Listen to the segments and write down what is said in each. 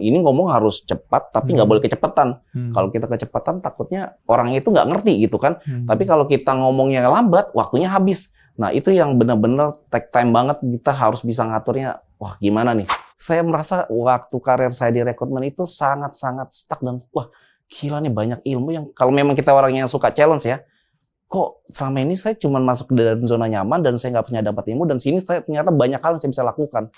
Ini ngomong harus cepat, tapi nggak boleh kecepatan. Kalau kita kecepatan, takutnya orang itu nggak ngerti gitu kan. Tapi kalau kita ngomongnya lambat, waktunya habis. Nah, itu yang benar-benar take time banget. Kita harus bisa ngaturnya. Wah, gimana nih? Saya merasa waktu karir saya di rekrutmen itu sangat-sangat stuck dan wah, gila nih banyak ilmu yang kalau memang kita orang yang suka challenge ya. Kok selama ini saya cuma masuk dalam zona nyaman dan saya nggak punya dapat ilmu dan sini saya ternyata banyak hal yang saya bisa lakukan.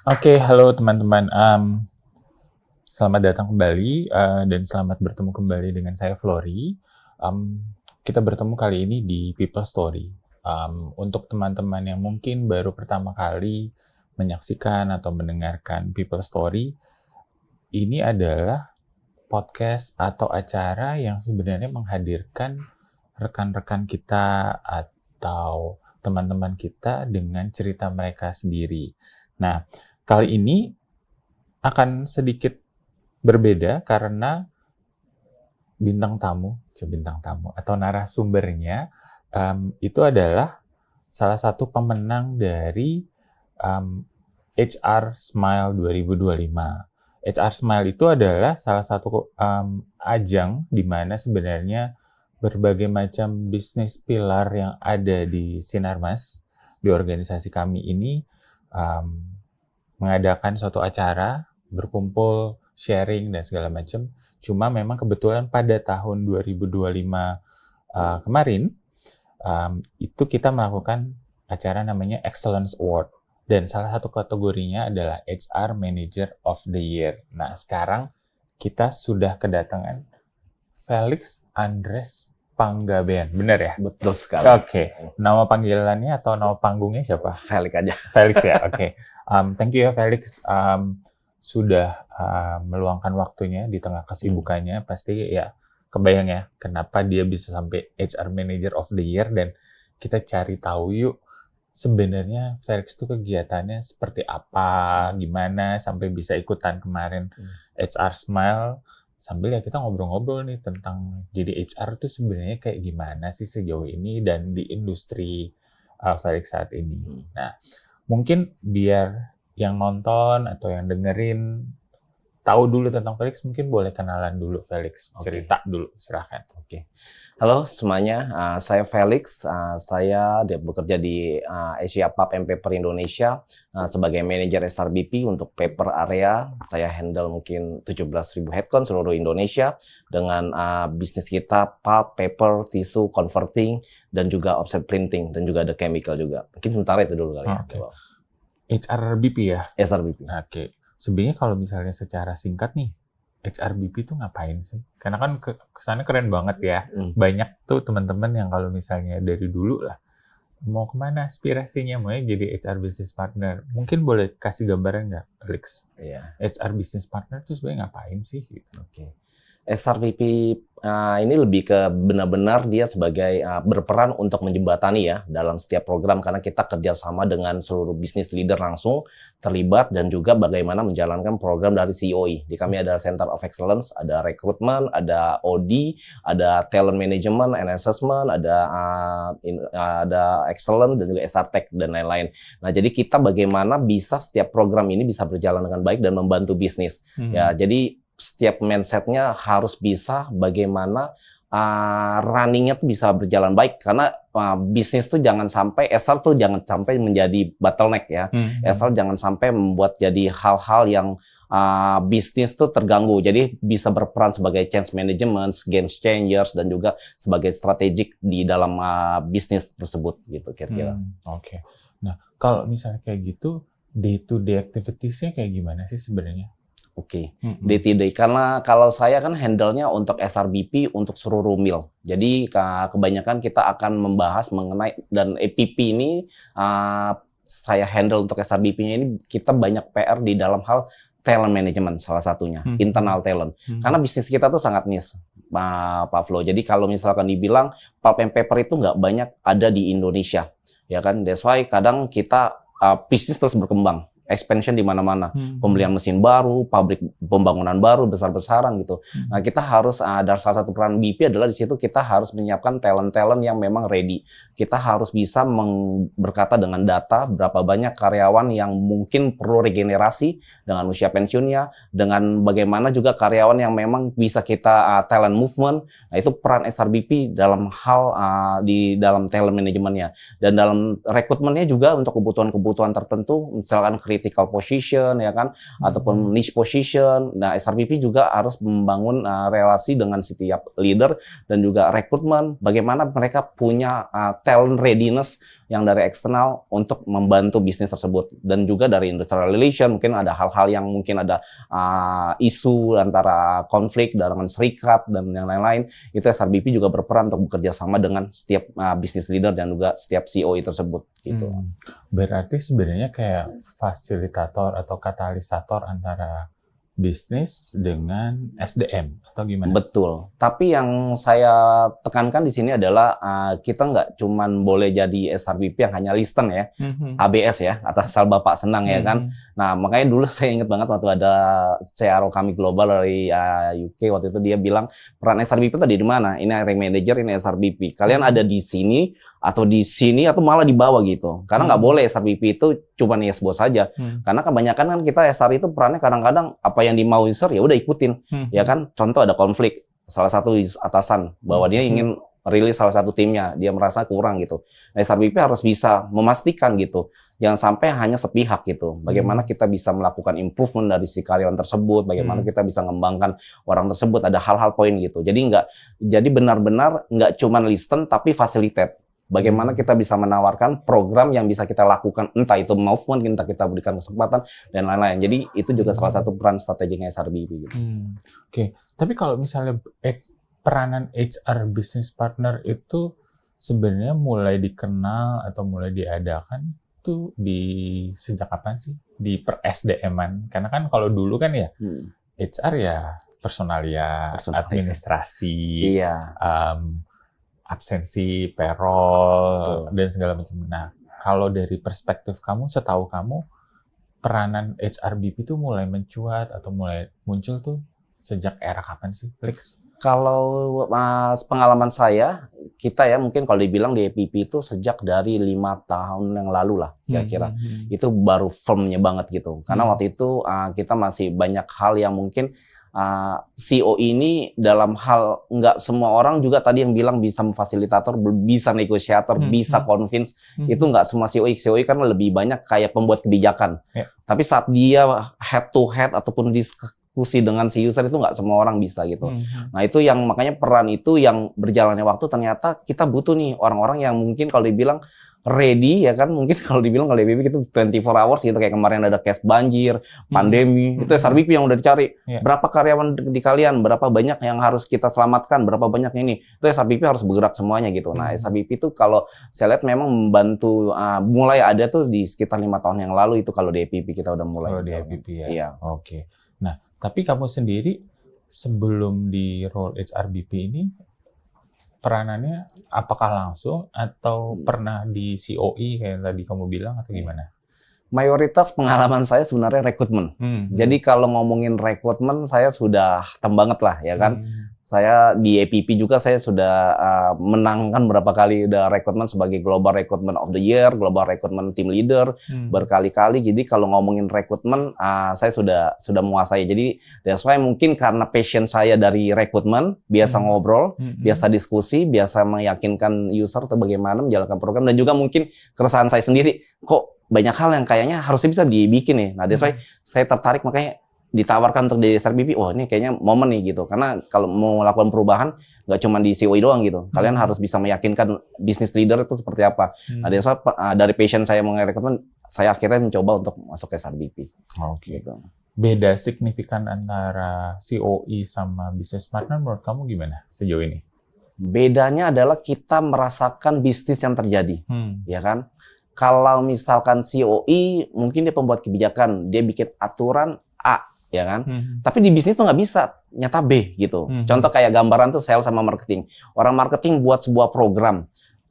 Oke, halo teman-teman. Selamat datang kembali dan selamat bertemu kembali dengan saya Flory. Kita bertemu kali ini di People Story. Untuk teman-teman yang mungkin baru pertama kali menyaksikan atau mendengarkan People Story, ini adalah podcast atau acara yang sebenarnya menghadirkan rekan-rekan kita atau teman-teman kita dengan cerita mereka sendiri. Nah, kali ini akan sedikit berbeda karena bintang tamu atau narasumbernya itu adalah salah satu pemenang dari HR Smile 2025. HR Smile itu adalah salah satu ajang di mana sebenarnya berbagai macam bisnis pilar yang ada di Sinarmas, di organisasi kami ini, mengadakan suatu acara, berkumpul, sharing, dan segala macam. Cuma memang kebetulan pada tahun 2025 kemarin, itu kita melakukan acara namanya Excellence Award. Dan salah satu kategorinya adalah HR Manager of the Year. Nah, sekarang kita sudah kedatangan Felix Andres Panggabean. Benar ya? Betul sekali. Oke. Nama panggilannya atau nama panggungnya siapa? Felix aja. Felix ya, oke. Thank you ya Felix. Sudah meluangkan waktunya di tengah kesibukannya. Pasti ya kebayang ya kenapa dia bisa sampai HR Manager of the Year. Dan kita cari tahu yuk sebenarnya Felix itu kegiatannya seperti apa, gimana sampai bisa ikutan kemarin HR Smile. Sambil ya kita ngobrol-ngobrol nih tentang jadi HR itu sebenarnya kayak gimana sih sejauh ini dan di industri Felix saat ini. Nah, mungkin biar yang nonton atau yang dengerin tahu dulu tentang Felix, mungkin boleh kenalan dulu Felix, cerita dulu, silahkan. Oke. Halo semuanya, saya Felix, saya bekerja di Asia Pub and Paper Indonesia sebagai manajer SRBP untuk paper area. Saya handle mungkin 17.000 headcount seluruh Indonesia dengan bisnis kita pulp, paper, tisu, converting, dan juga offset printing, dan juga ada chemical juga. Mungkin sementara itu dulu kali ya. HRBP ya? SRBP. Oke. Sebenarnya kalau misalnya secara singkat nih, HRBP itu ngapain sih? Karena kan kesannya keren banget ya. Banyak tuh teman-teman yang kalau misalnya dari dulu lah, mau kemana aspirasinya, mau jadi HR Business Partner. Mungkin boleh kasih gambaran nggak, Felix? Iya. HR Business Partner itu sebenarnya ngapain sih? Gitu. Oke. SRBP ini lebih ke benar-benar dia sebagai berperan untuk menjembatani ya dalam setiap program karena kita kerjasama dengan seluruh business leader langsung terlibat dan juga bagaimana menjalankan program dari COE. Di kami ada Center of Excellence, ada Recruitment, ada OD, ada Talent Management and Assessment, ada Excellence dan juga SR Tech dan lain-lain. Nah, jadi kita bagaimana bisa setiap program ini bisa berjalan dengan baik dan membantu bisnis. Ya, jadi setiap mindset-nya harus bisa bagaimana running-nya tuh bisa berjalan baik karena bisnis tuh jangan sampai SR tuh jangan sampai menjadi bottleneck ya. SR jangan sampai membuat jadi hal-hal yang bisnis tuh terganggu. Jadi bisa berperan sebagai change management, game changers dan juga sebagai strategik di dalam bisnis tersebut gitu kira-kira. Oke. Nah, kalau misalnya kayak gitu day to day activities-nya kayak gimana sih sebenarnya? Oke, day-to-day. Karena kalau saya kan handle-nya untuk SRBP untuk seluruh mil. Jadi kebanyakan kita akan membahas mengenai, dan APP ini saya handle untuk SRBP-nya ini kita banyak PR di dalam hal talent management salah satunya, internal talent. Karena bisnis kita tuh sangat niche, Pak Flo. Jadi kalau misalkan dibilang pulp and paper itu nggak banyak ada di Indonesia, ya kan? That's why kadang kita bisnis terus berkembang. expansion di mana-mana. Pembelian mesin baru, pabrik pembangunan baru besar-besaran gitu. Nah, kita harus ada salah satu peran BP adalah di situ kita harus menyiapkan talent-talent yang memang ready. Kita harus bisa berkata dengan data berapa banyak karyawan yang mungkin perlu regenerasi dengan usia pensiunnya, dengan bagaimana juga karyawan yang memang bisa kita talent movement. Nah, itu peran SRBP dalam hal di dalam talent manajemennya. Dan dalam rekrutmennya juga untuk kebutuhan-kebutuhan tertentu, misalkan critical position ya kan, ataupun niche position. Nah, SRBP juga harus membangun relasi dengan setiap leader dan juga rekrutmen, bagaimana mereka punya talent readiness yang dari eksternal untuk membantu bisnis tersebut. Dan juga dari industrial relation, mungkin ada hal-hal yang mungkin ada isu antara konflik dengan serikat dan yang lain-lain, itu SRBP juga berperan untuk bekerja sama dengan setiap bisnis leader dan juga setiap COE tersebut gitu. Berarti sebenarnya kayak fasilitator atau katalisator antara bisnis dengan SDM atau gimana? Betul. Tapi yang saya tekankan di sini adalah kita nggak cuman boleh jadi SRBP yang hanya listen ya, ABS ya, atas asal Bapak senang ya kan. Nah, makanya dulu saya ingat banget waktu ada CRO kami global dari UK waktu itu dia bilang peran SRBP tadi di mana? Ini area manager, ini SRBP. Kalian ada di sini atau di sini atau malah di bawah gitu. Karena nggak boleh SRBP itu cuma yes bos saja. Karena kebanyakan kan kita SR itu perannya kadang-kadang apa yang dimau user ya udah ikutin. Ya kan, contoh ada konflik salah satu atasan bahwa dia ingin rilis salah satu timnya, dia merasa kurang gitu. Nah, SRBP harus bisa memastikan gitu. Jangan sampai hanya sepihak gitu. Bagaimana kita bisa melakukan improvement dari si karyawan tersebut, bagaimana kita bisa mengembangkan orang tersebut, ada hal-hal poin gitu. Jadi benar-benar nggak cuma listen tapi facilitate. Bagaimana kita bisa menawarkan program yang bisa kita lakukan, entah itu movement, entah kita berikan kesempatan, dan lain-lain. Jadi itu juga salah satu peran strateginya SRBP. Gitu. Oke. Tapi kalau misalnya peranan HR business partner itu sebenarnya mulai dikenal atau mulai diadakan itu sejak kapan sih? Di per SDM-an? Karena kan kalau dulu kan ya HR ya personalia, administrasi, absensi, payroll, dan segala macam. Nah, kalau dari perspektif kamu, setahu kamu, peranan HRBP itu mulai mencuat atau mulai muncul tuh sejak era kapan sih, Lex? Kalau pengalaman saya, kita ya mungkin kalau dibilang di EPP itu sejak dari 5 tahun yang lalu lah, kira-kira. Itu baru firmnya banget gitu. Karena waktu itu kita masih banyak hal yang mungkin CEO ini dalam hal nggak semua orang juga tadi yang bilang bisa memfasilitator, bisa negosiator, bisa convince, itu nggak semua CEO kan lebih banyak kayak pembuat kebijakan. Tapi saat dia head to head ataupun diskusi dengan si user itu nggak semua orang bisa gitu. Nah itu yang makanya peran itu yang berjalannya waktu ternyata kita butuh nih orang-orang yang mungkin kalau dibilang ready ya kan, mungkin kalau dibilang kalau DBP itu 24 hours gitu, kayak kemarin ada case banjir, pandemi, itu SRBP yang udah dicari. Berapa karyawan di kalian, berapa banyak yang harus kita selamatkan, berapa banyak ini. Itu SRBP harus bergerak semuanya gitu. Nah, SRBP itu kalau saya lihat memang membantu mulai ada tuh di sekitar 5 tahun yang lalu itu kalau di EPP kita udah mulai. Kalau di EPP ya. Iya. Oke. Nah, tapi kamu sendiri sebelum di role HRBP ini peranannya apakah langsung atau pernah di COE kayak yang tadi kamu bilang atau gimana? Mayoritas pengalaman saya sebenarnya rekrutmen. Jadi kalau ngomongin rekrutmen saya sudah banget lah ya kan. Saya di EPP juga saya sudah menangkan berapa kali udah rekrutmen sebagai Global Recruitment of the Year, Global Recruitment Team Leader berkali-kali. Jadi kalau ngomongin rekrutmen saya sudah menguasai. Jadi that's why mungkin karena passion saya dari rekrutmen, biasa ngobrol, biasa diskusi, biasa meyakinkan user atau bagaimana menjalankan program, dan juga mungkin keresahan saya sendiri kok banyak hal yang kayaknya harusnya bisa dibikin nih. Nah, that's why saya tertarik, makanya ditawarkan untuk di SRBP. Oh, ini kayaknya momen nih gitu. Karena kalau mau melakukan perubahan nggak cuma di COE doang gitu. Kalian harus bisa meyakinkan business leader itu seperti apa. Nah, that's why dari passion saya mengenai rekrutmen, saya akhirnya mencoba untuk masuk ke SRBP. Oke. Gitu. Beda signifikan antara COE sama business partner menurut kamu gimana sejauh ini? Bedanya adalah kita merasakan bisnis yang terjadi, ya kan? Kalau misalkan COE, mungkin dia pembuat kebijakan, dia bikin aturan A, ya kan? Tapi di bisnis tuh nggak bisa, nyata B gitu. Contoh kayak gambaran tuh sales sama marketing. Orang marketing buat sebuah program,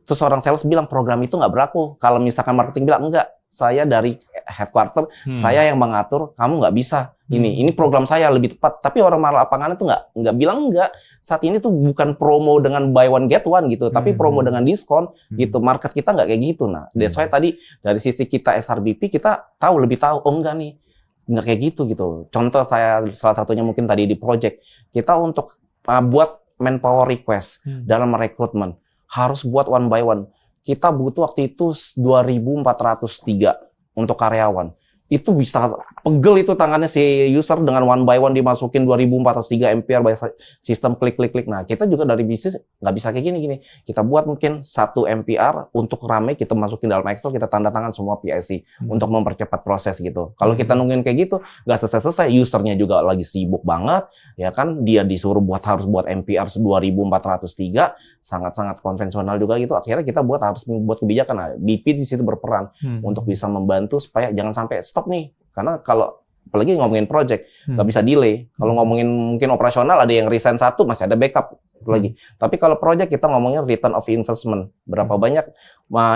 Terus orang sales bilang program itu nggak berlaku. Kalau misalkan marketing bilang enggak, saya dari headquarter, saya yang mengatur, kamu nggak bisa. Ini program saya lebih tepat. Tapi orang lapangan itu nggak bilang enggak. Saat ini tuh bukan promo dengan buy one get one gitu, tapi promo dengan diskon gitu. Market kita nggak kayak gitu. Nah, that's why tadi dari sisi kita SRBP kita lebih tahu. Oh enggak nih, nggak kayak gitu. Contoh saya salah satunya mungkin tadi di project kita untuk buat manpower request dalam rekrutmen. Harus buat one by one. Kita butuh waktu itu 2.403 untuk karyawan. Itu bisa pegel itu tangannya si user dengan one by one dimasukin 2.403 MPR by sistem klik. Nah, kita juga dari bisnis nggak bisa kayak gini. Kita buat mungkin 1 MPR untuk rame, kita masukin dalam Excel, kita tanda tangan semua PIC untuk mempercepat proses gitu. Kalau kita nungguin kayak gitu, nggak selesai, usernya juga lagi sibuk banget, ya kan, dia disuruh harus buat MPR 2.403, sangat-sangat konvensional juga gitu. Akhirnya kita harus membuat kebijakan. Nah, BP di situ berperan untuk bisa membantu supaya jangan sampai stop nih, karena kalau apalagi ngomongin project nggak bisa delay. Kalau ngomongin mungkin operasional ada yang resign satu masih ada backup lagi. Tapi kalau project kita ngomongin return of investment, berapa banyak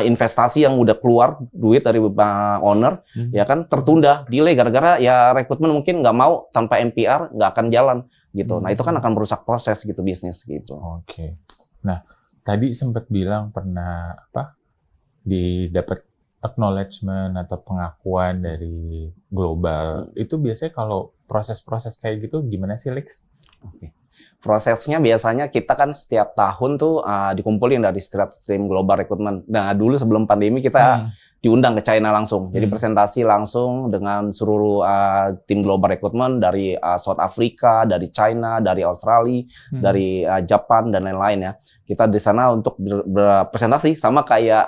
investasi yang udah keluar duit dari owner, ya kan tertunda, delay gara-gara ya rekrutmen mungkin nggak mau tanpa MPR nggak akan jalan gitu. Nah itu kan akan merusak proses gitu bisnis gitu. Oke. Nah tadi sempat bilang pernah didapat acknowledgement atau pengakuan dari global. Itu biasanya kalau proses-proses kayak gitu gimana sih, Lex? Oke. Prosesnya biasanya kita kan setiap tahun tuh dikumpulin dari setiap tim global recruitment. Nah dulu sebelum pandemi kita diundang ke China langsung. Jadi presentasi langsung dengan seluruh tim global recruitment dari South Africa, dari China, dari Australia, dari Jepang dan lain-lain ya. Kita di sana untuk berpresentasi sama kayak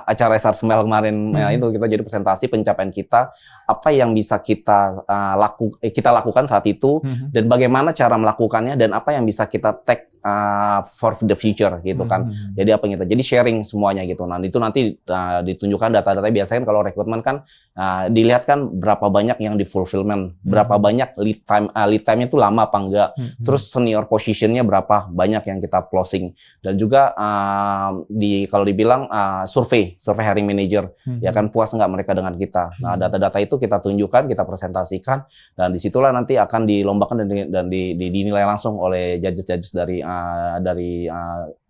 acara SR Smile kemarin itu, kita jadi presentasi pencapaian kita, apa yang bisa kita lakukan saat itu dan bagaimana cara melakukannya dan apa yang bisa kita take for the future gitu kan. Jadi apa yang kita jadi sharing semuanya gitu. Nah, itu nanti ditunjukkan data-data. Biasanya kalau rekrutmen kan dilihat kan berapa banyak yang di fulfillment, berapa banyak lead time-nya itu lama apa enggak. Terus senior position-nya berapa banyak yang kita closing. Dan juga kalau dibilang survei hiring manager, ya kan puas nggak mereka dengan kita. Nah data-data itu kita tunjukkan, kita presentasikan, dan disitulah nanti akan dilombakan dan dinilai langsung oleh judges dari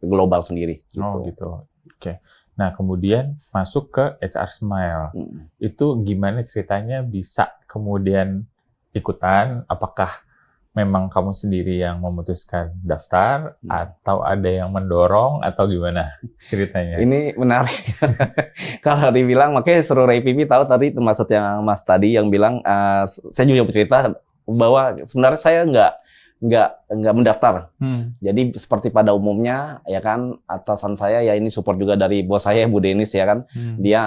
global sendiri. Gitu. Oh gitu. Oke. Nah kemudian masuk ke HR Smile. Itu gimana ceritanya bisa kemudian ikutan? Apakah memang kamu sendiri yang memutuskan daftar atau ada yang mendorong atau gimana ceritanya? Ini menarik. Kalau dibilang, makanya seluruh APP tahu tadi itu maksudnya Mas tadi yang bilang, saya juga bercerita bahwa sebenarnya saya nggak mendaftar. Jadi seperti pada umumnya ya kan, atasan saya ya ini support juga dari bos saya Bu Denis ya kan, dia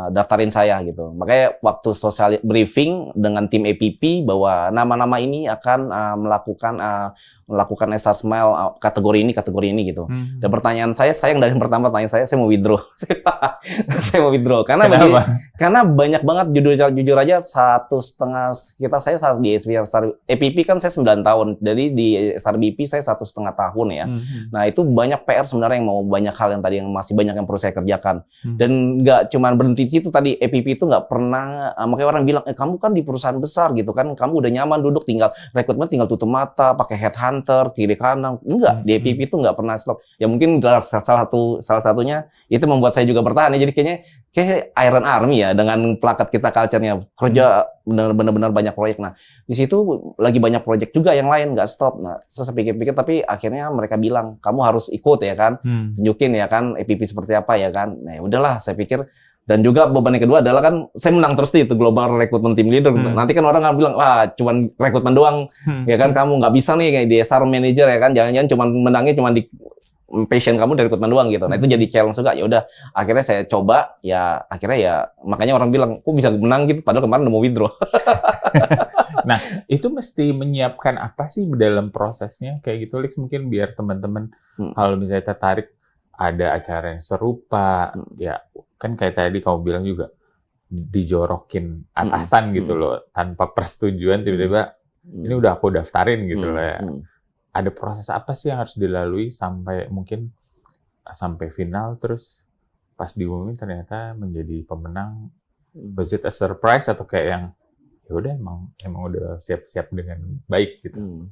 daftarin saya gitu. Makanya waktu social briefing dengan tim APP bahwa nama-nama ini akan melakukan SR Smile kategori ini gitu. Dan pertanyaan saya yang dari pertama tanya saya mau withdraw. Saya mau withdraw karena banyak banget jujur aja 1,5 saya saat di APP kan saya 9 tahun. Jadi di SRBP saya 1,5 tahun ya. Nah itu banyak PR sebenarnya yang mau banyak hal yang tadi yang masih banyak yang perlu saya kerjakan. Dan nggak cuma berhenti di situ tadi, APP itu nggak pernah, makanya orang bilang, kamu kan di perusahaan besar gitu kan, kamu udah nyaman duduk rekrutmen tinggal tutup mata, pakai headhunter, kiri kanan. Enggak, di APP itu nggak pernah stop. Ya mungkin salah satunya itu membuat saya juga bertahan ya. Jadi kayak Iron Army ya dengan plakat kita culture-nya. Kerja benar-benar banyak proyek. Nah, di situ lagi banyak proyek juga yang lain nggak stop. Nah, saya pikir-pikir tapi akhirnya mereka bilang, kamu harus ikut ya kan. Tunjukin ya kan APP seperti apa ya kan. Nah, udahlah saya pikir. Dan juga beban yang kedua adalah kan saya menang terus itu Global Recruitment Team Leader. Nanti kan orang akan bilang, cuman rekrutmen doang. Ya kan kamu nggak bisa nih kayak di SR Manager ya kan. Jangan-jangan cuman menangnya cuman di passion kamu dari rekrutmen doang gitu. Nah itu jadi challenge juga. Ya udah, akhirnya saya coba. Ya akhirnya ya makanya orang bilang, kok bisa menang gitu. Padahal kemarin udah mau withdraw. Nah itu mesti menyiapkan apa sih dalam prosesnya kayak gitu, Lex? Mungkin biar teman-teman kalau misalnya tertarik ada acara yang serupa, ya kan kayak tadi kamu bilang juga dijorokin atasan gitu loh, tanpa persetujuan tiba-tiba ini udah aku daftarin gitu loh ya. Ada proses apa sih yang harus dilalui sampai mungkin sampai final, terus pas diumumin ternyata menjadi pemenang. Was it a surprise atau kayak yang ya udah emang udah siap-siap dengan baik gitu?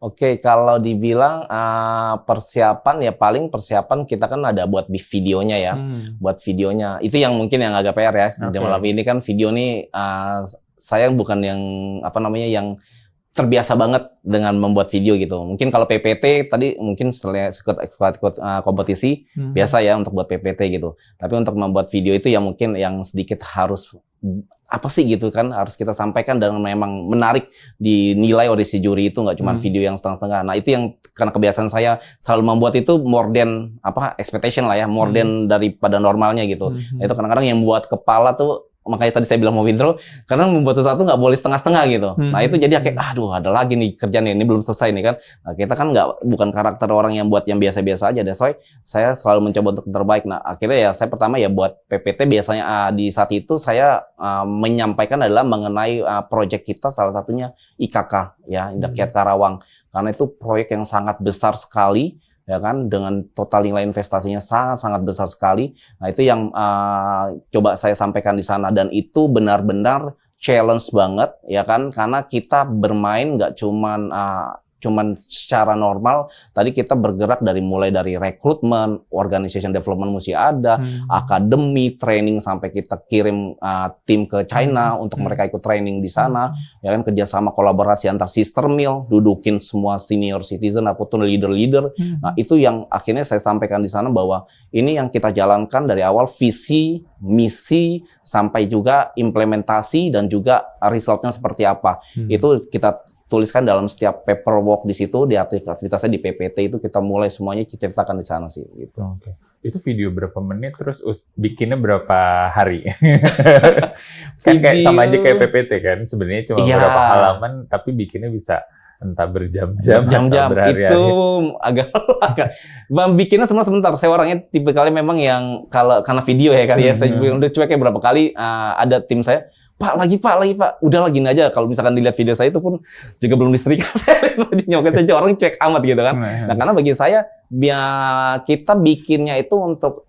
Oke, kalau dibilang persiapan ya paling persiapan kita kan ada buat videonya ya, buat videonya. Itu yang mungkin yang agak PR ya. Di malam ini kan video nih saya bukan yang yang terbiasa banget dengan membuat video gitu. Mungkin kalau PPT tadi mungkin setelah ikut kompetisi biasa ya untuk buat PPT gitu. Tapi untuk membuat video itu ya mungkin yang sedikit harus apa sih gitu kan harus kita sampaikan dan memang menarik dinilai oleh si juri itu nggak cuma video yang setengah-setengah. Nah itu yang karena kebiasaan saya selalu membuat itu more than expectation lah ya, more than daripada normalnya gitu. Nah, itu kadang-kadang yang buat kepala tuh makanya tadi saya bilang mau withdraw karena membuat sesuatu nggak boleh setengah-setengah gitu. Nah itu jadi kayak aduh ada lagi nih kerjaan ini belum selesai nih kan. Nah kita kan bukan karakter orang yang buat yang biasa-biasa aja. That's why saya selalu mencoba untuk terbaik. Nah akhirnya ya saya pertama ya buat PPT biasanya di saat itu saya menyampaikan adalah mengenai proyek kita salah satunya IKK ya Indah Kiat Karawang karena itu proyek yang sangat besar sekali. Ya kan dengan total nilai investasinya sangat-sangat besar sekali. Nah itu yang coba saya sampaikan di sana dan itu benar-benar challenge banget ya kan karena kita bermain nggak cuman secara normal. Tadi kita bergerak mulai dari rekrutmen, organization development mesti ada, akademi, training sampai kita kirim tim ke China untuk mereka ikut training di sana. Ya kan kerjasama kolaborasi antar sister mill, dudukin semua senior citizen ataupun leader-leader. Nah itu yang akhirnya saya sampaikan di sana bahwa ini yang kita jalankan dari awal visi, misi sampai juga implementasi dan juga resultnya seperti apa. Itu kita tuliskan dalam setiap paperwork di situ, di aktivitasnya di PPT itu kita mulai semuanya ceritakan di sana sih. Gitu. Oke. Itu video berapa menit terus bikinnya berapa hari? Kan kayak sama aja kayak PPT kan, sebenarnya cuma berapa halaman, tapi bikinnya bisa entah berjam-jam atau berhari-hari. Itu agak bikinnya semua sebentar. Saya orangnya tipe kali memang yang karena video ya kali ya, saya udah cueknya berapa kali ada tim saya. Pak, lagi Pak. Udah lagi aja. Kalau misalkan dilihat video saya itu pun juga belum disetrika. Saya nyokot aja orang cek amat gitu kan. Nah, karena bagi saya kita bikinnya itu untuk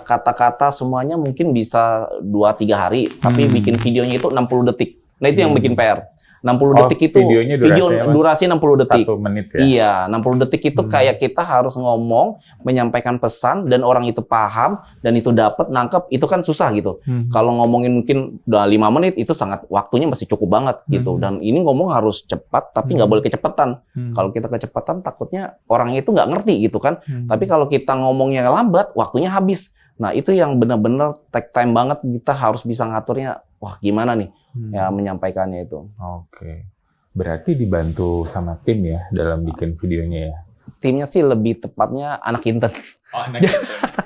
kata-kata semuanya mungkin bisa 2-3 hari, tapi bikin videonya itu 60 detik. Nah, itu yang bikin PR. 60 detik itu video durasi 60 detik. 1 menit ya? Iya, 60 detik itu kayak kita harus ngomong, menyampaikan pesan dan orang itu paham dan itu dapat nangkep, itu kan susah gitu. Kalau ngomongin mungkin udah 5 menit itu sangat waktunya masih cukup banget gitu. Dan ini ngomong harus cepat tapi nggak boleh kecepatan. Kalau kita kecepatan takutnya orang itu nggak ngerti gitu kan. Tapi kalau kita ngomongnya lambat, waktunya habis. Nah, itu yang benar-benar take time banget kita harus bisa ngaturnya. Wah, gimana nih ya menyampaikannya itu. Oke. Berarti dibantu sama tim ya dalam bikin videonya ya? Timnya sih lebih tepatnya anak intern. Oh, anak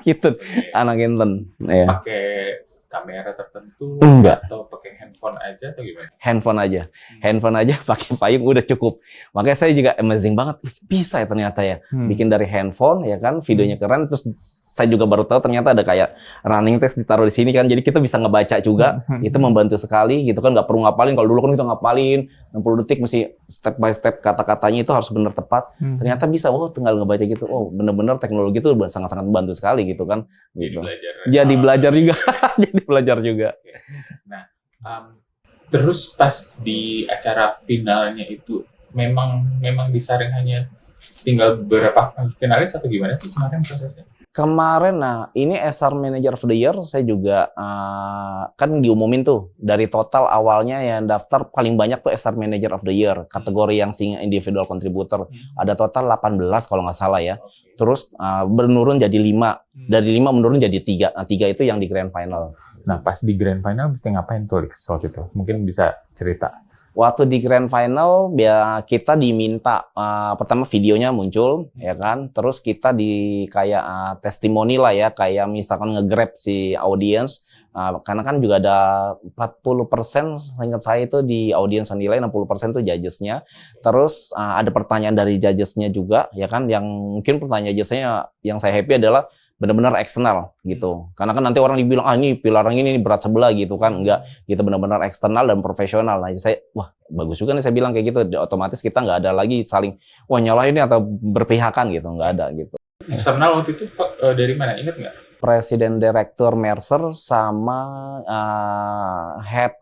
intern. Anak intern. Ya. Pakai kamera tertentu? Enggak. Atau pakai handphone aja atau gimana? Handphone aja pakai payung udah cukup. Makanya saya juga amazing banget. Bisa ya ternyata ya. Bikin dari handphone ya kan, videonya keren. Terus saya juga baru tahu ternyata ada kayak running text ditaruh di sini kan. Jadi kita bisa ngebaca juga. Itu membantu sekali gitu kan. Nggak perlu ngapalin. Kalau dulu kan kita ngapalin 60 detik mesti step by step kata-katanya itu harus benar tepat. Ternyata bisa. Tinggal ngebaca gitu. Benar-benar teknologi itu sangat-sangat membantu sekali gitu kan. Gitu. Jadi belajar juga. Jadi belajar juga. Nah, terus pas di acara finalnya itu memang disaring hanya tinggal beberapa finalis atau gimana sih kemarin prosesnya? Kemarin, ini SR Manager of the Year, saya juga kan diumumin tuh dari total awalnya yang daftar paling banyak tuh SR Manager of the Year, kategori yang single individual contributor. Ada total 18 kalau nggak salah ya. Terus menurun jadi 5, dari 5 menurun jadi 3. Nah, 3 itu yang di Grand Final. Nah, pas di Grand Final mesti ngapain tuh waktu itu? Mungkin bisa cerita. Waktu di Grand Final, kita diminta pertama videonya muncul, ya kan. Terus kita di kayak testimoni lah ya, kayak misalkan nge-grab si audience. Karena kan juga ada 40% seingat saya itu di audience yang nilai, 60% itu judges-nya. Terus ada pertanyaan dari judges-nya juga, ya kan. Yang mungkin pertanyaan judges-nya yang saya happy adalah benar-benar eksternal gitu. Karena kan nanti orang dibilang ini pilar yang ini berat sebelah gitu kan. Enggak, gitu benar-benar eksternal dan profesional. Nah, saya bagus juga nih saya bilang kayak gitu. Otomatis kita nggak ada lagi saling nyalahin atau berpihakan gitu, nggak ada gitu. Eksternal waktu itu dari mana? Ingat nggak? Presiden Direktur Mercer sama Head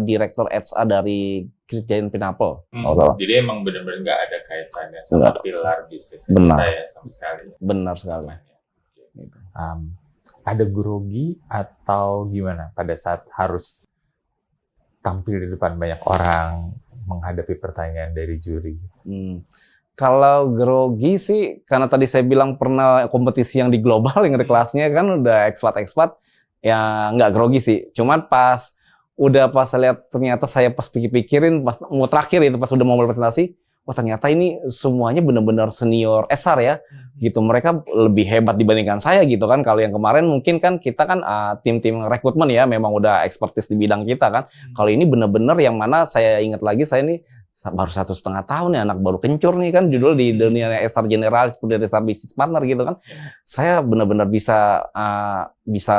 Direktur HR dari Giant Pineapple. Jadi emang benar-benar nggak ada kaitannya sama Nggak ada. pilar bisnis Benar. kita ya sama sekali. Benar sekali. Gitu. Ada grogi atau gimana pada saat harus tampil di depan banyak orang menghadapi pertanyaan dari juri? Kalau grogi sih, karena tadi saya bilang pernah kompetisi yang di global, yang di kelasnya kan udah ekspat-ekspat, ya nggak grogi sih. Cuman pas saya lihat ternyata saya pas pikir-pikirin, pas mau terakhir itu, pas udah mau presentasi, wah ternyata ini semuanya benar-benar senior SR ya, gitu. Mereka lebih hebat dibandingkan saya gitu kan. Kalau yang kemarin mungkin kan kita kan tim-tim rekrutmen ya, memang udah ekspertis di bidang kita kan. Kalau ini benar-benar yang mana saya ingat lagi, saya ini baru 1,5 tahun ya, anak baru kencur nih kan, judul di dunia SR generalis, dari SR business partner gitu kan. Saya benar-benar bisa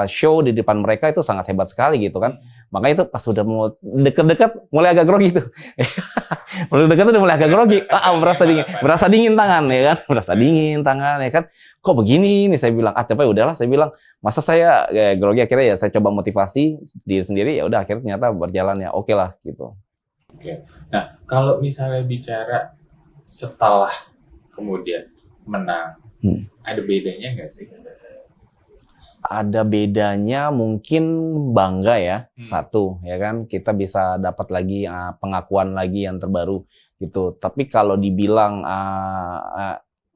show di depan mereka itu sangat hebat sekali gitu kan. Makanya itu pas udah mau deket-deket mulai agak grogi tuh. Mulai deket udah mulai agak grogi. Berasa dingin tangan ya kan. Berasa dingin tangan ya kan. Kok begini nih saya bilang. Tapi udahlah saya bilang. Masa saya grogi, akhirnya ya saya coba motivasi diri sendiri, ya udah akhirnya ternyata berjalan ya oke lah gitu. Oke. Nah, kalau misalnya bicara setelah kemudian menang, ada bedanya nggak sih? Ada bedanya mungkin bangga ya, satu ya kan, kita bisa dapat lagi pengakuan lagi yang terbaru gitu. Tapi kalau dibilang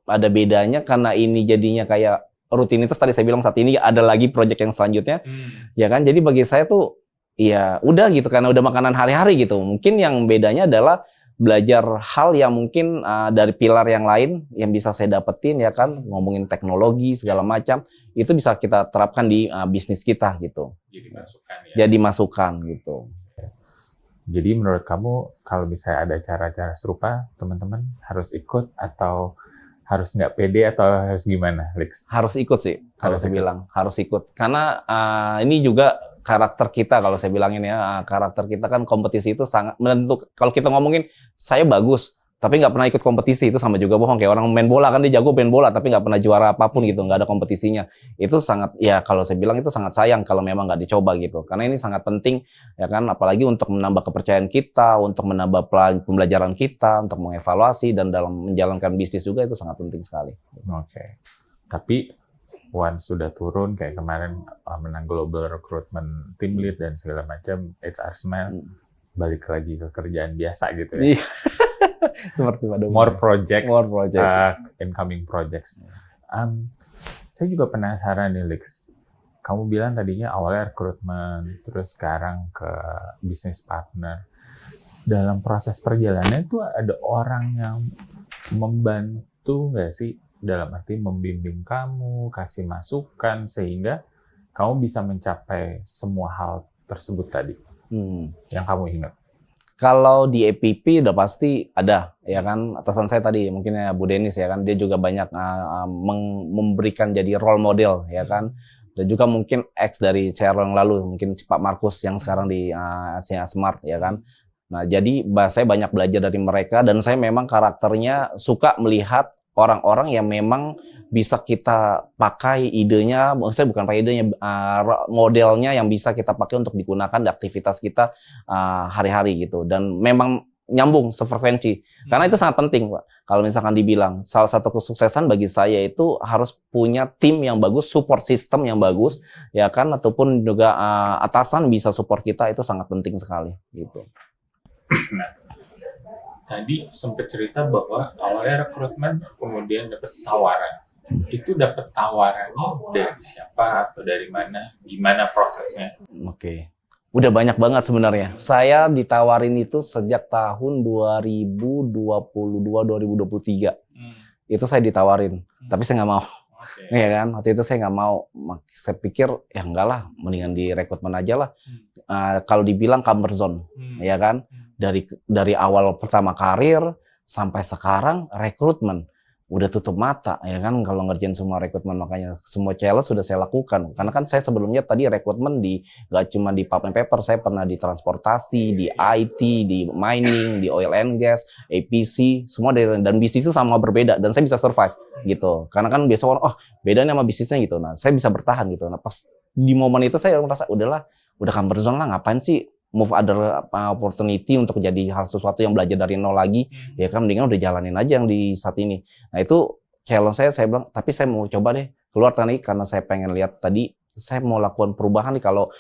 ada bedanya karena ini jadinya kayak rutinitas, tadi saya bilang saat ini ada lagi proyek yang selanjutnya, ya kan. Jadi bagi saya tuh ya udah gitu, karena udah makanan hari-hari gitu. Mungkin yang bedanya adalah belajar hal yang mungkin dari pilar yang lain yang bisa saya dapetin ya kan, ngomongin teknologi segala macam, itu bisa kita terapkan di bisnis kita gitu. Jadi masukan ya. Jadi masukan gitu. Jadi menurut kamu kalau misalnya ada cara-cara serupa, teman-teman harus ikut atau harus nggak pede atau harus gimana, Lex? Harus ikut sih, kalau saya bilang harus ikut. Karena ini juga karakter kita, kalau saya bilangin ya, karakter kita kan kompetisi itu sangat menentukan. Kalau kita ngomongin saya bagus, tapi nggak pernah ikut kompetisi, itu sama juga bohong. Kayak orang main bola kan, dia jago main bola, tapi nggak pernah juara apapun gitu, nggak ada kompetisinya. Itu sangat, ya kalau saya bilang itu sangat sayang kalau memang nggak dicoba gitu. Karena ini sangat penting, ya kan, apalagi untuk menambah kepercayaan kita, untuk menambah pembelajaran kita, untuk mengevaluasi, dan dalam menjalankan bisnis juga itu sangat penting sekali. Oke. Tapi once sudah turun kayak kemarin menang global recruitment team lead dan segala macam, HR Smile balik lagi ke kerjaan biasa gitu ya. Seperti pada more projects, incoming projects. Saya juga penasaran nih, Lex. Kamu bilang tadinya awalnya recruitment, terus sekarang ke business partner. Dalam proses perjalanan itu ada orang yang membantu nggak sih? Dalam arti membimbing kamu, kasih masukan, sehingga kamu bisa mencapai semua hal tersebut tadi yang kamu ingat. Kalau di APP udah pasti ada, ya kan, atasan saya tadi mungkin ya Bu Denis ya kan, dia juga banyak memberikan jadi role model ya kan, dan juga mungkin ex dari CR yang lalu, mungkin Pak Markus yang sekarang di Asia Smart ya kan. Nah jadi saya banyak belajar dari mereka, dan saya memang karakternya suka melihat orang-orang yang memang bisa kita pakai idenya, maksudnya bukan pakai idenya, modelnya yang bisa kita pakai untuk digunakan di aktivitas kita hari-hari gitu, dan memang nyambung sefrekuensi. Karena itu sangat penting, Pak. Kalau misalkan dibilang salah satu kesuksesan bagi saya itu harus punya tim yang bagus, support system yang bagus, ya kan, ataupun juga atasan bisa support kita, itu sangat penting sekali gitu. Nah, tadi sempat cerita bahwa awalnya rekrutmen, kemudian dapat tawaran. Itu dapat tawarannya dari siapa atau dari mana? Gimana prosesnya? Oke. Udah banyak banget sebenarnya. Saya ditawarin itu sejak tahun 2022-2023. Itu saya ditawarin, tapi saya nggak mau. Ya kan, waktu itu saya nggak mau. Saya pikir ya enggak lah, mendingan di rekrutmen aja lah. Kalau dibilang comfort zone, ya kan. Dari awal pertama karir sampai sekarang rekrutmen. udah tutup mata ya kan kalau ngerjain semua rekrutmen, makanya semua challenge sudah saya lakukan karena kan saya sebelumnya tadi rekrutmen di gak cuma di pulp and paper, saya pernah di transportasi, di IT, di mining, di oil and gas, APC, semua dari, dan bisnis itu sama berbeda dan saya bisa survive gitu karena kan biasa orang bedanya sama bisnisnya gitu, nah saya bisa bertahan gitu. Nah pas di momen itu saya merasa udahlah, udah comfort zone lah, ngapain sih move other opportunity untuk jadi hal sesuatu yang belajar dari nol lagi, ya kan mendingan udah jalanin aja yang di saat ini. Nah itu challenge saya bilang, tapi saya mau coba deh keluar tadi karena saya pengen lihat tadi, saya mau lakukan perubahan nih. Kalau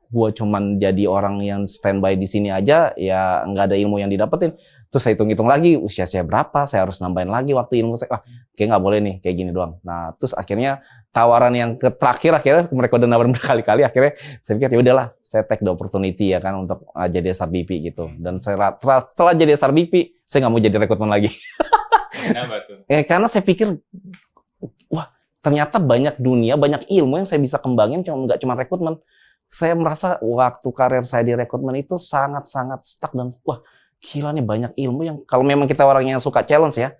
gue cuman jadi orang yang standby di sini aja, ya nggak ada ilmu yang didapetin. Terus saya hitung-hitung lagi, usia saya berapa, saya harus nambahin lagi waktu ilmu saya. Kayak nggak boleh nih, kayak gini doang. Nah, terus akhirnya tawaran yang terakhir, akhirnya mereka udah nawarin berkali-kali, akhirnya saya pikir ya udahlah, saya take the opportunity ya kan untuk jadi SRBP gitu. Dan setelah jadi SRBP, saya nggak mau jadi rekrutmen lagi. Kenapa tuh? Karena saya pikir, wah ternyata banyak dunia, banyak ilmu yang saya bisa kembangin, nggak cuma rekrutmen. Saya merasa waktu karir saya di rekrutmen itu sangat-sangat stuck dan wah gila nih banyak ilmu yang kalau memang kita orang yang suka challenge ya,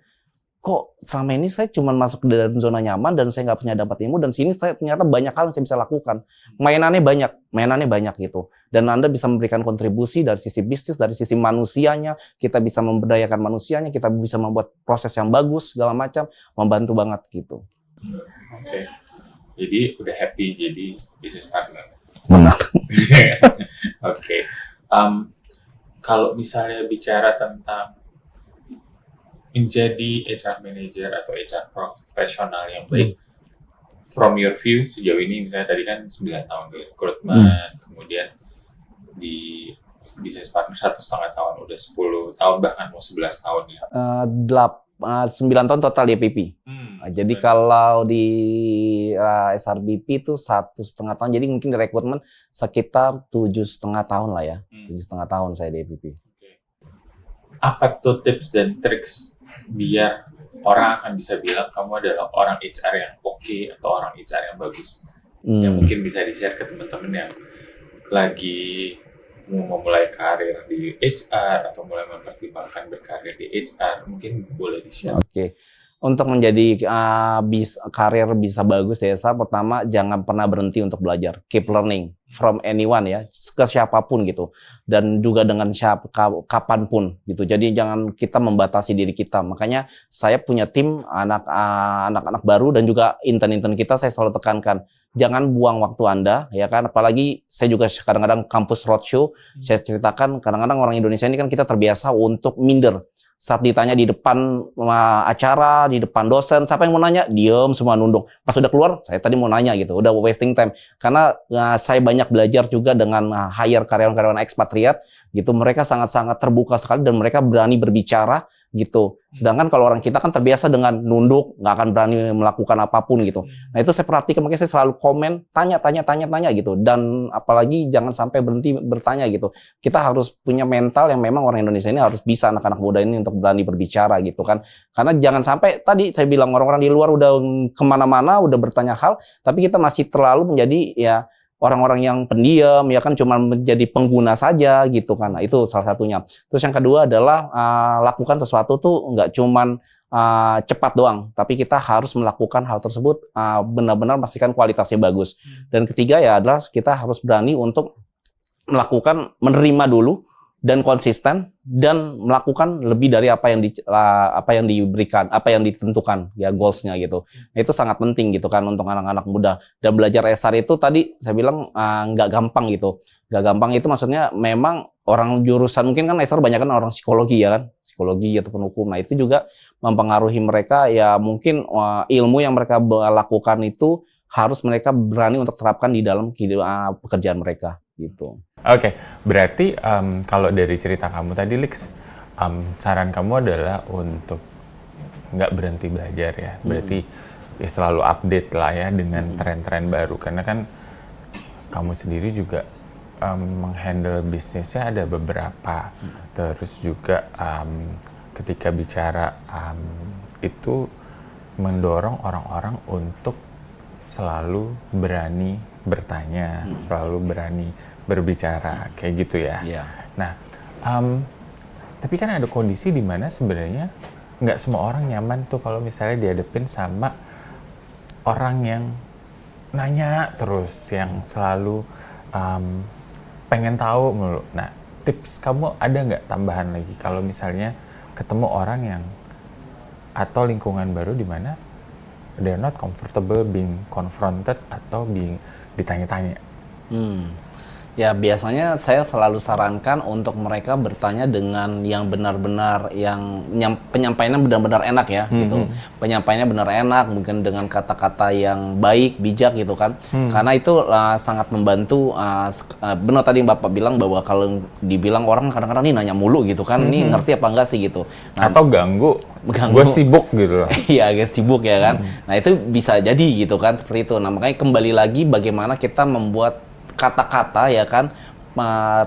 kok selama ini saya cuma masuk dari zona nyaman dan saya nggak punya dapat ilmu, dan sini saya ternyata banyak hal yang saya bisa lakukan. Mainannya banyak gitu. Dan Anda bisa memberikan kontribusi dari sisi bisnis, dari sisi manusianya, kita bisa memberdayakan manusianya, kita bisa membuat proses yang bagus segala macam, membantu banget gitu. Oke. Jadi udah happy jadi business partner. Benar. Oke. Kalau misalnya bicara tentang menjadi HR manager atau HR profesional yang baik, from your view sejauh ini, misalnya tadi kan 9 tahun di rekrutmen, kemudian di business partner 1,5 tahun, udah 10 tahun, bahkan mau 11 tahun ya. 9 tahun total di APP. Jadi kalau di SRBP itu 1,5 tahun, jadi mungkin di rekrutmen sekitar 7,5 tahun lah ya. 7,5 tahun saya di APP. Apa tuh tips dan triks biar orang akan bisa bilang kamu adalah orang HR yang oke atau orang HR yang bagus? Yang mungkin bisa di-share ke teman-teman yang lagi mau memulai karir di HR atau mulai mempertimbangkan berkarir di HR, mungkin boleh di-share. Oke. Untuk menjadi karir bisa bagus ya, pertama jangan pernah berhenti untuk belajar. Keep learning from anyone ya, ke siapapun gitu. Dan juga dengan kapanpun gitu. Jadi jangan kita membatasi diri kita. Makanya saya punya tim anak-anak baru dan juga intern-intern kita, saya selalu tekankan, jangan buang waktu Anda ya kan, apalagi saya juga kadang-kadang kampus roadshow, saya ceritakan kadang-kadang orang Indonesia ini kan kita terbiasa untuk minder. Saat ditanya di depan acara, di depan dosen, siapa yang mau nanya? Diem, semua nunduk. Pas udah keluar, saya tadi mau nanya gitu, udah wasting time. Karena saya banyak belajar juga dengan hire karyawan-karyawan ekspatriat gitu, mereka sangat-sangat terbuka sekali dan mereka berani berbicara gitu. Sedangkan kalau orang kita kan terbiasa dengan nunduk, nggak akan berani melakukan apapun gitu. Nah itu saya perhatikan, makanya saya selalu komen, tanya gitu. Dan apalagi jangan sampai berhenti bertanya gitu. Kita harus punya mental yang memang orang Indonesia ini harus bisa, anak-anak muda ini untuk berani berbicara gitu kan. Karena jangan sampai tadi saya bilang orang-orang di luar udah kemana-mana, udah bertanya hal, tapi kita masih terlalu menjadi ya orang-orang yang pendiam ya kan, cuma menjadi pengguna saja gitu kan. Nah, itu salah satunya. Terus yang kedua adalah lakukan sesuatu tuh nggak cuman cepat doang, tapi kita harus melakukan hal tersebut benar-benar pastikan kualitasnya bagus. Dan ketiga ya adalah kita harus berani untuk melakukan, menerima dulu dan konsisten dan melakukan lebih dari apa yang diberikan, apa yang ditentukan ya goalsnya gitu. Nah, itu sangat penting gitu kan untuk anak-anak muda. Dan belajar SR itu tadi saya bilang nggak gampang gitu. Nggak gampang itu maksudnya memang orang jurusan, mungkin kan SR banyak kan orang psikologi ya kan, psikologi ataupun hukum. Nah itu juga mempengaruhi mereka ya, mungkin ilmu yang mereka lakukan itu harus mereka berani untuk terapkan di dalam pekerjaan mereka gitu. Oke, berarti kalau dari cerita kamu tadi, Lix, saran kamu adalah untuk nggak berhenti belajar ya. Berarti ya selalu update lah ya dengan tren-tren baru. Karena kan kamu sendiri juga menghandle bisnisnya ada beberapa. Terus juga ketika bicara itu mendorong orang-orang untuk selalu berani bertanya, selalu berani berbicara, kayak gitu ya. Yeah. Nah, tapi kan ada kondisi di mana sebenarnya nggak semua orang nyaman tuh kalau misalnya dihadapin sama orang yang nanya terus, yang selalu pengen tahu mulu. Nah, tips kamu ada nggak tambahan lagi kalau misalnya ketemu orang yang atau lingkungan baru di mana they're not comfortable being confronted atau being ditanya-tanya? Ya biasanya saya selalu sarankan untuk mereka bertanya dengan yang benar-benar yang penyampaiannya benar-benar enak ya gitu. Penyampaiannya benar enak, mungkin dengan kata-kata yang baik, bijak gitu kan. Karena itu sangat membantu. Benar tadi yang Bapak bilang bahwa kalau dibilang orang kadang-kadang nih nanya mulu gitu kan, ini ngerti apa enggak sih gitu. Nah, Atau ganggu. Gue sibuk gitu loh. Iya, agak sibuk ya kan. Nah itu bisa jadi gitu kan seperti itu. Nah makanya kembali lagi bagaimana kita membuat kata-kata ya kan,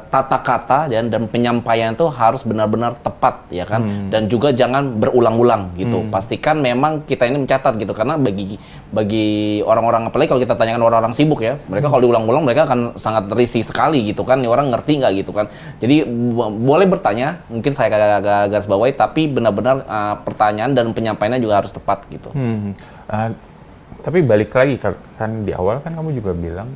tata kata dan penyampaian itu harus benar-benar tepat ya kan, dan juga jangan berulang-ulang gitu. Pastikan memang kita ini mencatat gitu, karena bagi orang-orang, apalagi kalau kita tanyakan orang-orang sibuk ya, mereka kalau diulang-ulang mereka akan sangat risih sekali gitu kan, ini orang ngerti nggak gitu kan. Jadi boleh bertanya, mungkin saya garis bawahi, tapi benar-benar pertanyaan dan penyampaiannya juga harus tepat gitu. Tapi balik lagi kan di awal kan kamu juga bilang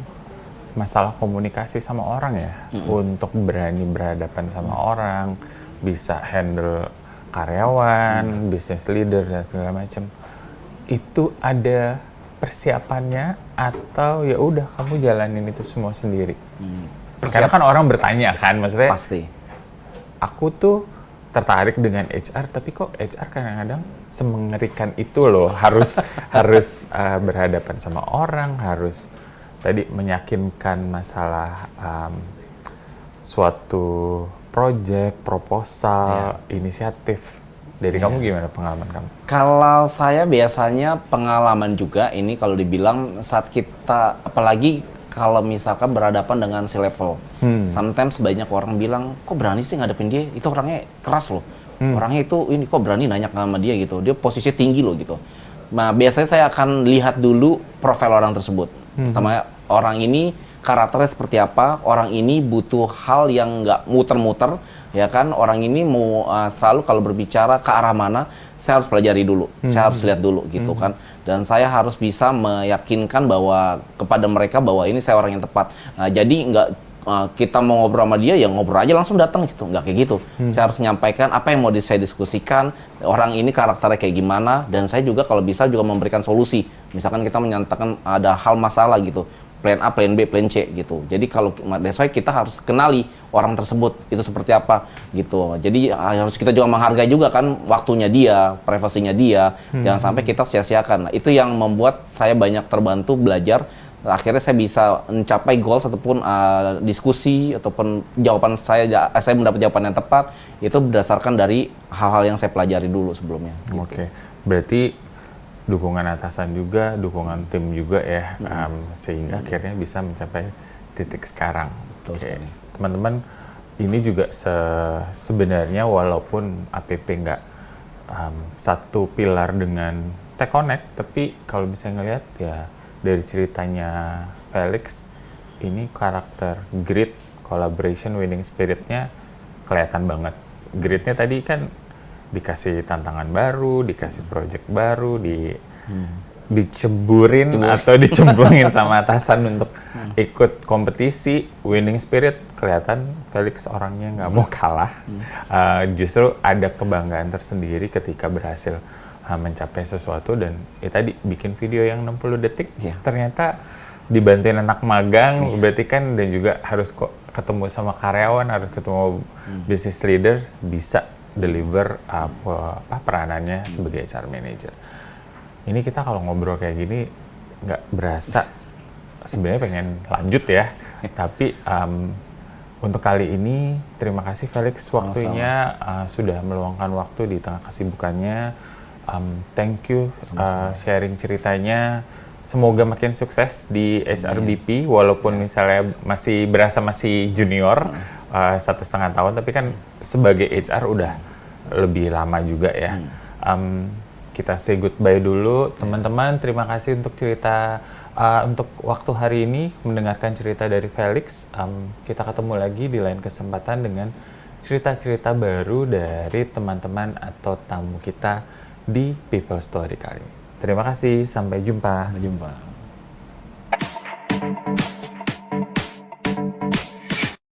masalah komunikasi sama orang ya, untuk berani berhadapan sama orang, bisa handle karyawan, business leader dan segala macam. Itu ada persiapannya atau ya udah kamu jalanin itu semua sendiri? Karena kan orang bertanya kan, maksudnya Pasti. Aku tuh tertarik dengan HR, tapi kok HR kadang-kadang semengerikan itu loh, harus berhadapan sama orang, harus tadi meyakinkan masalah suatu project, proposal, inisiatif. Dari kamu gimana pengalaman kamu? Kalau saya biasanya pengalaman juga ini kalau dibilang saat kita, apalagi kalau misalkan berhadapan dengan C-level. Sometimes banyak orang bilang, kok berani sih ngadepin dia? Itu orangnya keras loh. Orangnya itu ini kok berani nanya sama dia gitu. Dia posisinya tinggi loh gitu. Nah, biasanya saya akan lihat dulu profil orang tersebut. Pertama, orang ini karakternya seperti apa, orang ini butuh hal yang nggak muter-muter, ya kan, orang ini mau selalu kalau berbicara ke arah mana, saya harus pelajari dulu, saya harus lihat dulu gitu kan, dan saya harus bisa meyakinkan bahwa kepada mereka bahwa ini saya orang yang tepat. Nah, jadi nggak kita mau ngobrol sama dia, ya ngobrol aja langsung datang gitu, nggak kayak gitu. Saya harus menyampaikan apa yang mau saya diskusikan, orang ini karakternya kayak gimana, dan saya juga kalau bisa juga memberikan solusi. Misalkan kita menyatakan ada hal masalah gitu, plan A, plan B, plan C gitu. Jadi kalau that's why kita harus kenali orang tersebut itu seperti apa gitu. Jadi harus kita juga menghargai juga kan waktunya dia, privasinya dia. Jangan sampai kita sia-siakan. Nah, itu yang membuat saya banyak terbantu belajar. Akhirnya saya bisa mencapai goals ataupun diskusi ataupun jawaban saya mendapat jawaban yang tepat itu berdasarkan dari hal-hal yang saya pelajari dulu sebelumnya. Gitu. Oke. Berarti dukungan atasan juga, dukungan tim juga ya, sehingga akhirnya bisa mencapai titik sekarang. Oke. Teman-teman, ini juga sebenarnya walaupun APP nggak satu pilar dengan TechConnect, tapi kalau bisa ngelihat ya dari ceritanya Felix, ini karakter grit, collaboration, winning spirit-nya kelihatan banget. Gritnya tadi kan dikasih tantangan baru, dikasih project baru, diceburin atau dicemplungin sama atasan untuk ikut kompetisi. Winning spirit, kelihatan Felix orangnya nggak mau kalah. Justru ada kebanggaan tersendiri ketika berhasil mencapai sesuatu, dan tadi bikin video yang 60 detik, ternyata dibantuin anak magang, berarti kan, dan juga harus kok ketemu sama karyawan, harus ketemu business leader, bisa deliver peranannya sebagai HR manager. Ini kita kalau ngobrol kayak gini nggak berasa, sebenarnya pengen lanjut ya, tapi untuk kali ini terima kasih Felix waktunya, sudah meluangkan waktu di tengah kesibukannya. Thank you sharing ceritanya. Semoga makin sukses di HRBP, walaupun misalnya masih berasa masih junior, 1,5 tahun, tapi kan sebagai HR udah lebih lama juga ya. Kita say goodbye dulu, teman-teman. Terima kasih untuk cerita, untuk waktu hari ini mendengarkan cerita dari Felix. Kita ketemu lagi di lain kesempatan dengan cerita-cerita baru dari teman-teman atau tamu kita di People Story kali ini. Terima kasih, sampai jumpa. Sampai jumpa.